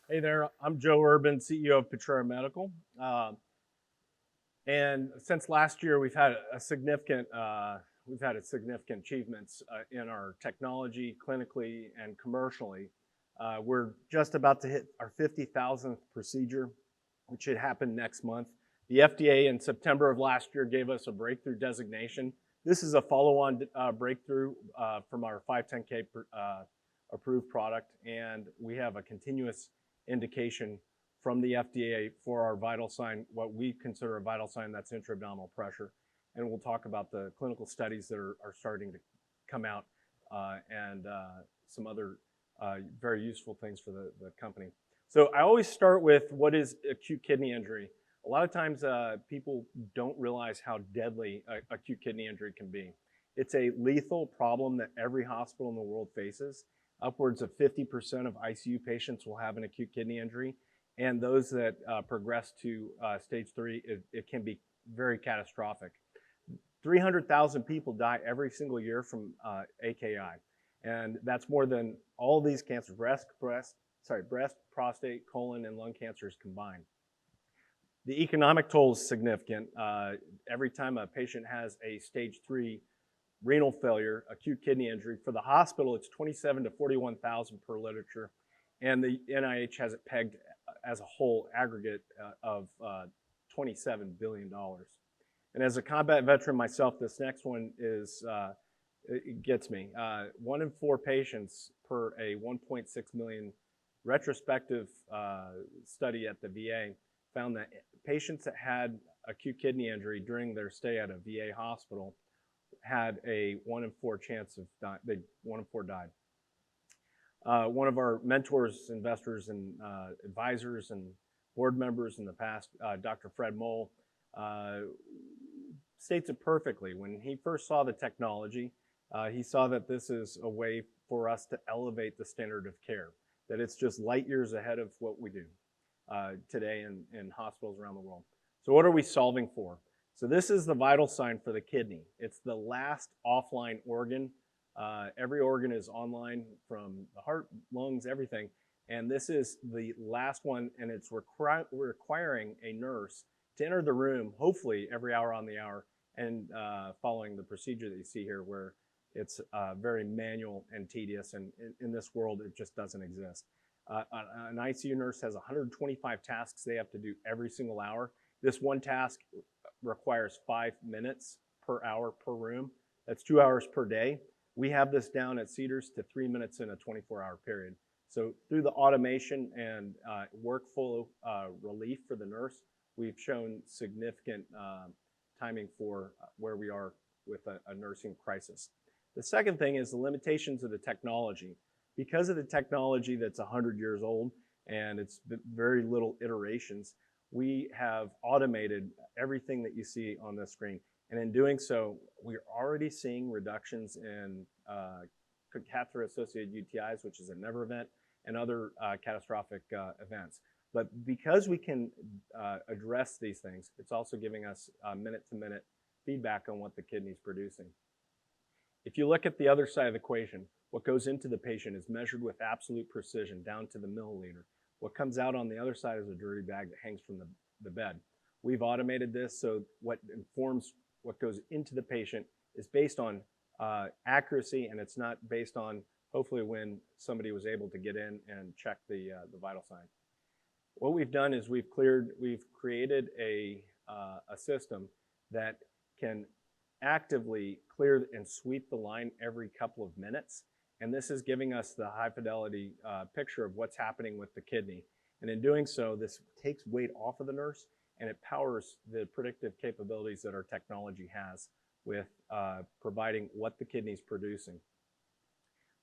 Hey there, I'm Joe Urban, CEO of Potrero Medical. And since last year, we've had a significant achievements in our technology, clinically and commercially. We're just about to hit our 50,000th procedure, which should happen next month. The FDA in September of last year gave us a breakthrough designation. This is a follow-on breakthrough from our 510K approved product, and we have a continuous indication from the FDA for our vital sign, what we consider a vital sign, that's intra-abdominal pressure. And we'll talk about the clinical studies that are starting to come out and some other very useful things for the company. So I always start with what is acute kidney injury. A lot of times people don't realize how deadly acute kidney injury can be. It's a lethal problem that every hospital in the world faces. Upwards of 50% of ICU patients will have an acute kidney injury, and those that progress to stage 3, it can be very catastrophic. 300,000 people die every single year from AKI, and that's more than all these cancers, breast, prostate, colon, and lung cancers combined. The economic toll is significant. Every time a patient has a stage 3 renal failure, acute kidney injury, for the hospital, it's 27 to 41,000 per literature, and the NIH has it pegged as a whole aggregate of $27 billion. And as a combat veteran myself, this next one is, it gets me. 1 in 4 patients per a 1.6 million retrospective study at the VA found that patients that had acute kidney injury during their stay at a VA hospital had a 1 in 4 chance of dying. 1 in 4 died. One of our mentors, investors, and advisors and board members in the past, Dr. Fred Moll, states it perfectly. When he first saw the technology, he saw that this is a way for us to elevate the standard of care, that it's just light years ahead of what we do today in hospitals around the world. So what are we solving for? So this is the vital sign for the kidney. It's the last offline organ. Every organ is online, from the heart, lungs, everything. And this is the last one, and it's requiring a nurse to enter the room, hopefully every hour on the hour, and following the procedure that you see here, where it's very manual and tedious, and in this world, it just doesn't exist. An ICU nurse has 125 tasks they have to do every single hour. This one task requires 5 minutes per hour per room. That's 2 hours per day. We have this down at Cedars to 3 minutes in a 24-hour period. So through the automation and workflow relief for the nurse, we've shown significant timing for where we are with a nursing crisis. The second thing is the limitations of the technology. Because of the technology that's 100 years old and it's very little iterations, we have automated everything that you see on the screen. And in doing so, we're already seeing reductions in catheter-associated UTIs, which is a never event, and other catastrophic events. But because we can address these things, it's also giving us minute-to-minute feedback on what the kidney's producing. If you look at the other side of the equation, what goes into the patient is measured with absolute precision, down to the milliliter. What comes out on the other side is a dirty bag that hangs from the bed. We've automated this, so what informs what goes into the patient is based on accuracy, and it's not based on, hopefully, when somebody was able to get in and check the vital sign. What we've done is we've created a system that can actively clear and sweep the line every couple of minutes. And this is giving us the high fidelity picture of what's happening with the kidney. And in doing so, this takes weight off of the nurse, and it powers the predictive capabilities that our technology has with providing what the kidney's producing.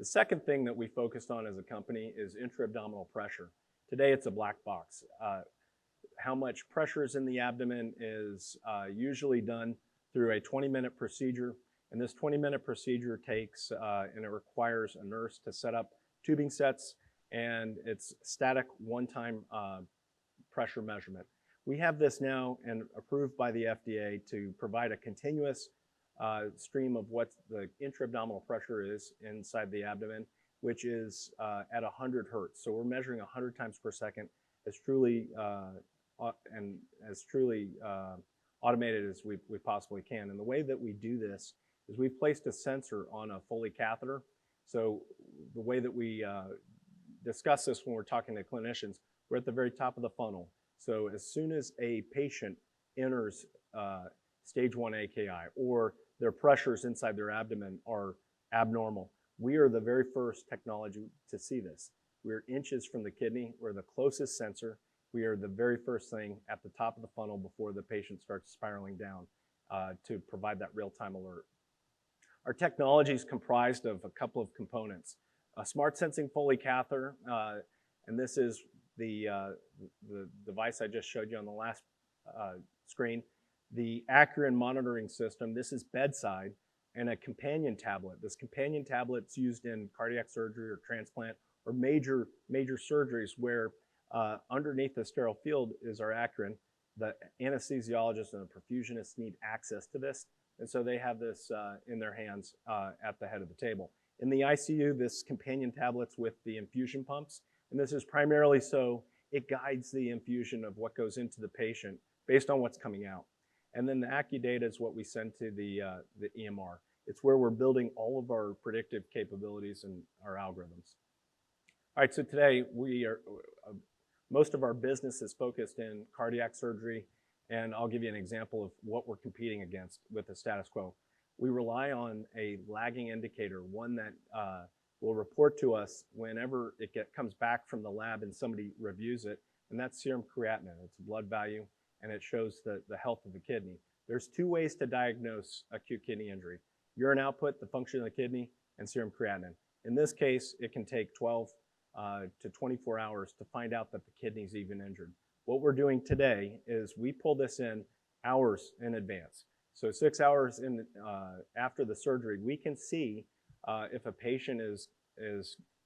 The second thing that we focused on as a company is intra-abdominal pressure. Today, it's a black box. How much pressure is in the abdomen is usually done through a 20-minute procedure. And this 20-minute procedure takes, and it requires a nurse to set up tubing sets, and it's static one-time pressure measurement. We have this now and approved by the FDA to provide a continuous stream of what the intra-abdominal pressure is inside the abdomen. which is at 100 hertz. So we're measuring 100 times per second as truly automated as we possibly can. And the way that we do this is we've placed a sensor on a Foley catheter. So the way that we discuss this when we're talking to clinicians, we're at the very top of the funnel. So as soon as a patient enters stage 1 AKI or their pressures inside their abdomen are abnormal, we are the very first technology to see this. We're inches from the kidney. We're the closest sensor. We are the very first thing at the top of the funnel before the patient starts spiraling down to provide that real-time alert. Our technology is comprised of a couple of components. A smart sensing Foley catheter, and this is the device I just showed you on the last screen. The Accuryn monitoring system, this is bedside, and a companion tablet. This companion tablet's used in cardiac surgery or transplant or major surgeries where underneath the sterile field is our Accuryn. The anesthesiologist and the perfusionist need access to this, and so they have this in their hands at the head of the table. In the ICU, this companion tablet's with the infusion pumps, and this is primarily so it guides the infusion of what goes into the patient based on what's coming out. And then the AccuData is what we send to the EMR. It's where we're building all of our predictive capabilities and our algorithms. All right, so today most of our business is focused in cardiac surgery, and I'll give you an example of what we're competing against with the status quo. We rely on a lagging indicator, one that will report to us whenever it comes back from the lab and somebody reviews it, and that's serum creatinine. It's a blood value, and it shows the health of the kidney. There's two ways to diagnose acute kidney injury: urine output, the function of the kidney, and serum creatinine. In this case, it can take 12 to 24 hours to find out that the kidney's even injured. What we're doing today is we pull this in hours in advance. So 6 hours after the surgery, we can see if a patient is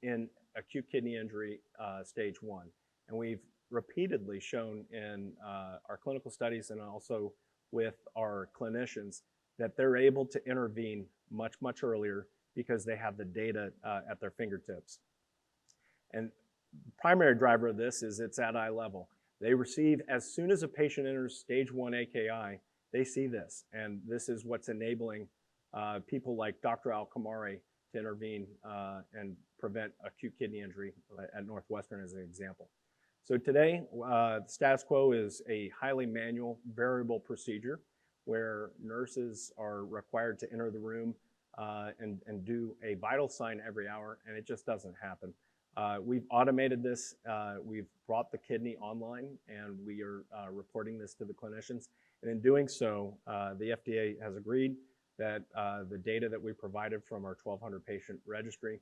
in acute kidney injury stage 1. And we've repeatedly shown in our clinical studies and also with our clinicians that they're able to intervene much earlier because they have the data at their fingertips. And the primary driver of this is it's at eye level. They receive, as soon as a patient enters stage 1 AKI, they see this. And this is what's enabling people like Dr. Al-Kamari to intervene and prevent acute kidney injury at Northwestern as an example. So today, the status quo is a highly manual, variable procedure where nurses are required to enter the room and do a vital sign every hour, and it just doesn't happen. We've automated this. We've brought the kidney online, and we are reporting this to the clinicians. And in doing so, the FDA has agreed that the data that we provided from our 1,200 patient registry,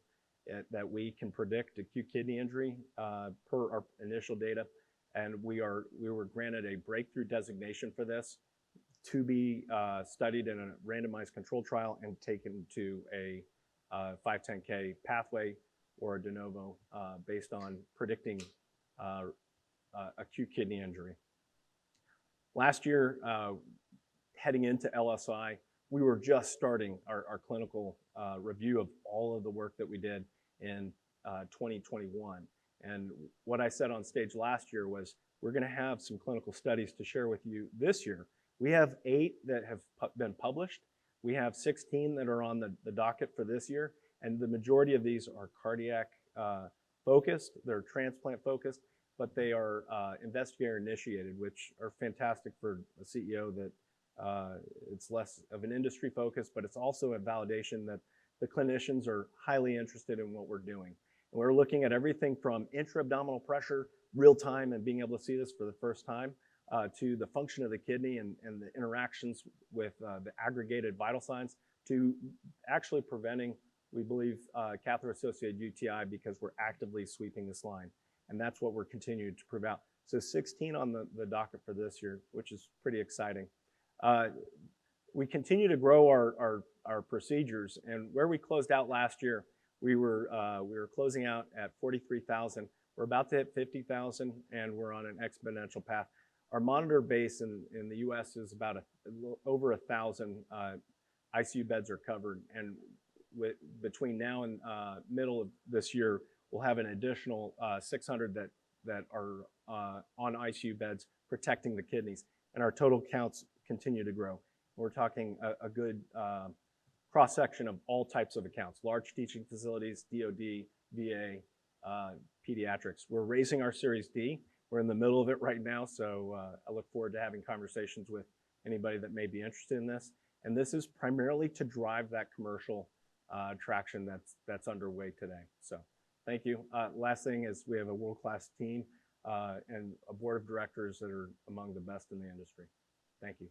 that we can predict acute kidney injury per our initial data. And we were granted a breakthrough designation for this to be studied in a randomized control trial and taken to a 510K pathway or a de novo based on predicting acute kidney injury. Last year, heading into LSI, we were just starting our clinical review of all of the work that we did in 2021. And what I said on stage last year was, we're gonna have some clinical studies to share with you this year. We have 8 that have been published. We have 16 that are on the docket for this year. And the majority of these are cardiac focused, they're transplant focused, but they are investigator initiated, which are fantastic for a CEO that it's less of an industry focus, but it's also a validation that the clinicians are highly interested in what we're doing. And we're looking at everything from intra-abdominal pressure, real time, and being able to see this for the first time, to the function of the kidney and the interactions with the aggregated vital signs, to actually preventing, we believe, catheter-associated UTI because we're actively sweeping this line. And that's what we're continuing to prove out. So 16 on the docket for this year, which is pretty exciting. We continue to grow our procedures, and where we closed out last year, we were closing out at 43,000. We're about to hit 50,000, and we're on an exponential path. Our monitor base in the U.S. is about over 1,000 ICU beds are covered, and between now and middle of this year, we'll have an additional 600 that are on ICU beds protecting the kidneys, and our total counts continue to grow. We're talking a good cross-section of all types of accounts, large teaching facilities, DOD, VA, pediatrics. We're raising our Series D. We're in the middle of it right now, so I look forward to having conversations with anybody that may be interested in this. And this is primarily to drive that commercial traction that's underway today. So thank you. Last thing is we have a world-class team and a board of directors that are among the best in the industry. Thank you.